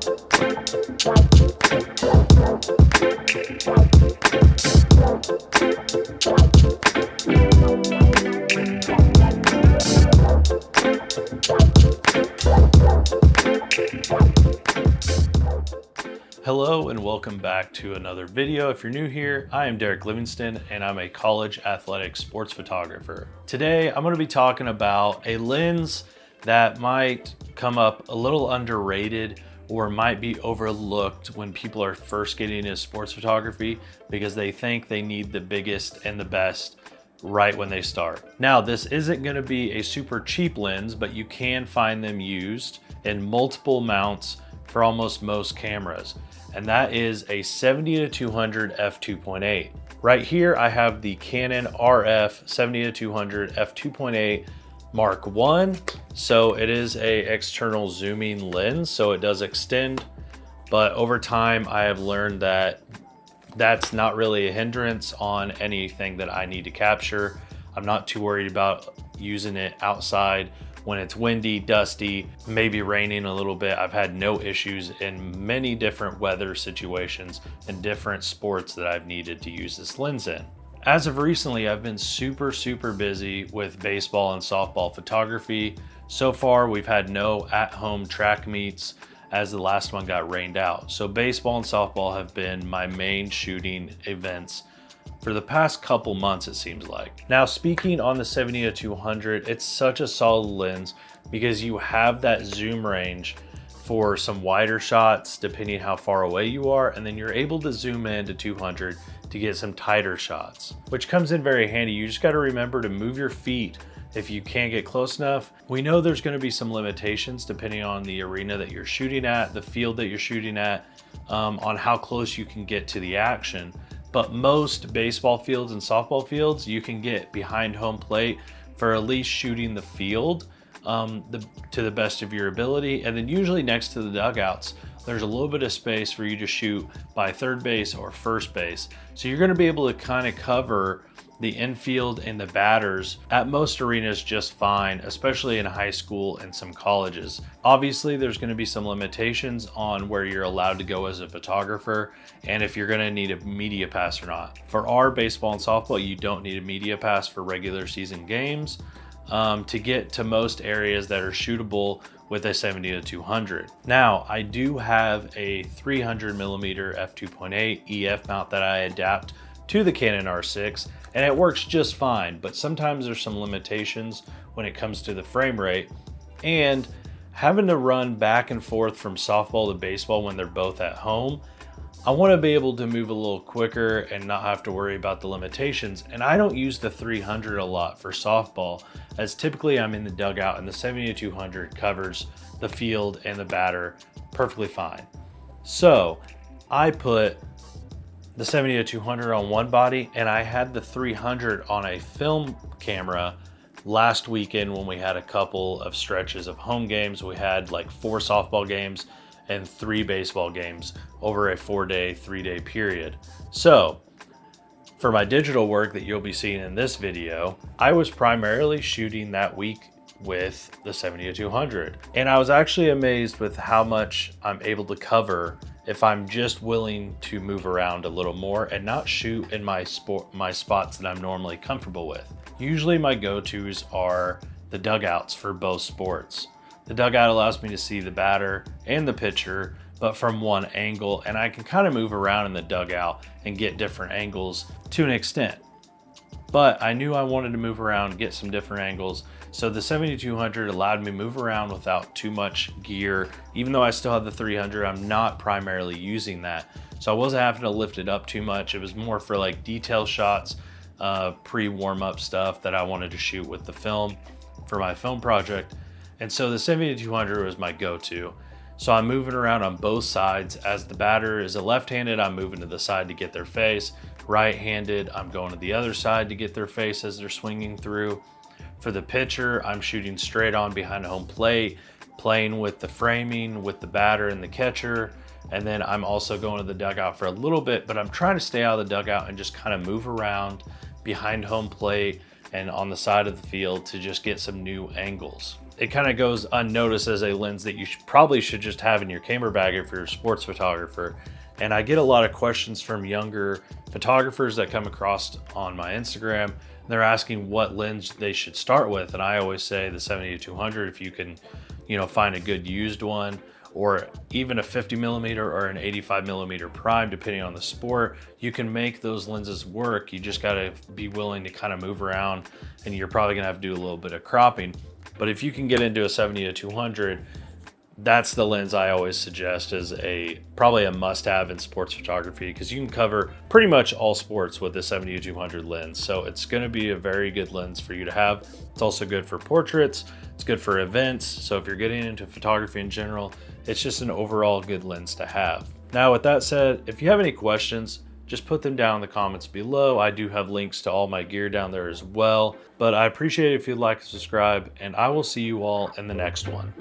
Hello and welcome back to another video. If you're new here, I am Derek Livingston and I'm a college athletic sports photographer. Today, I'm going to be talking about a lens that might come up a little underrated or might be overlooked when people are first getting into sports photography because they think they need the biggest and the best right when they start. Now, this isn't going to be a super cheap lens, but you can find them used in multiple mounts for almost most cameras. And that is a 70-200 f2.8. Right here, I have the Canon RF 70-200 f2.8 Mark I. So it is a external zooming lens, so it does extend, but over time I have learned that that's not really a hindrance on anything that I need to capture. I'm not too worried about using it outside when it's windy, dusty, maybe raining a little bit. I've had no issues in many different weather situations and different sports that I've needed to use this lens in. As of recently, I've been super busy with baseball and softball photography. So far, we've had no at-home track meets as the last one got rained out. So baseball and softball have been my main shooting events for the past couple months, it seems like. Now, speaking on the 70-200, it's such a solid lens because you have that zoom range for some wider shots, depending how far away you are, and then you're able to zoom in to 200 to get some tighter shots, which comes in very handy. You just gotta remember to move your feet if you can't get close enough. We know there's gonna be some limitations depending on the arena that you're shooting at, the field that you're shooting at, on how close you can get to the action. But most baseball fields and softball fields, you can get behind home plate for at least shooting the field to the best of your ability. And then usually next to the dugouts, there's a little bit of space for you to shoot by third base or first base. So you're gonna be able to kind of cover the infield and the batters at most arenas just fine, especially in high school and some colleges. Obviously, there's going to be some limitations on where you're allowed to go as a photographer and if you're going to need a media pass or not. For our baseball and softball, you don't need a media pass for regular season games to get to most areas that are shootable with a 70-200. Now, I do have a 300mm f2.8 EF mount that I adapt to the Canon R6, and it works just fine, but sometimes there's some limitations when it comes to the frame rate, and having to run back and forth from softball to baseball when they're both at home, I want to be able to move a little quicker and not have to worry about the limitations. And I don't use the 300 a lot for softball, as typically I'm in the dugout and the 70-200 covers the field and the batter perfectly fine. So I put the 70-200 on one body, and I had the 300 on a film camera last weekend when we had a couple of stretches of home games. We had like 4 softball games and 3 baseball games over a 3-day period. So for my digital work that you'll be seeing in this video, I was primarily shooting that week with the 70-200. And I was actually amazed with how much I'm able to cover if I'm just willing to move around a little more and not shoot in my spots that I'm normally comfortable with. Usually my go-tos are the dugouts for both sports. The dugout allows me to see the batter and the pitcher, but from one angle, and I can kind of move around in the dugout and get different angles to an extent. But I knew I wanted to move around, get some different angles. So the 70-200 allowed me to move around without too much gear. Even though I still have the 300, I'm not primarily using that. So I wasn't having to lift it up too much. It was more for like detail shots, pre-warm-up stuff that I wanted to shoot with the film for my film project. And so the 70-200 was my go-to. So I'm moving around on both sides. As the batter is a left-handed, I'm moving to the side to get their face. Right-handed, I'm going to the other side to get their face as they're swinging through. For the pitcher, I'm shooting straight on behind home plate, playing with the framing, with the batter and the catcher. And then I'm also going to the dugout for a little bit, but I'm trying to stay out of the dugout and just kind of move around behind home plate and on the side of the field to just get some new angles. it kind of goes unnoticed as a lens that you probably should just have in your camera bag if you're a sports photographer. And I get a lot of questions from younger photographers that come across on my Instagram. They're asking what lens they should start with. And I always say the 70-200, if you can, find a good used one, or even a 50mm or an 85mm prime, depending on the sport, you can make those lenses work. You just gotta be willing to kind of move around, and you're probably gonna have to do a little bit of cropping. But if you can get into a 70-200, that's the lens I always suggest as probably a must-have in sports photography, because you can cover pretty much all sports with the 70-200 lens. So it's going to be a very good lens for you to have. It's also good for portraits. It's good for events. So if you're getting into photography in general, it's just an overall good lens to have. Now, with that said, if you have any questions, just put them down in the comments below. I do have links to all my gear down there as well. But I appreciate it if you'd like to subscribe, and I will see you all in the next one.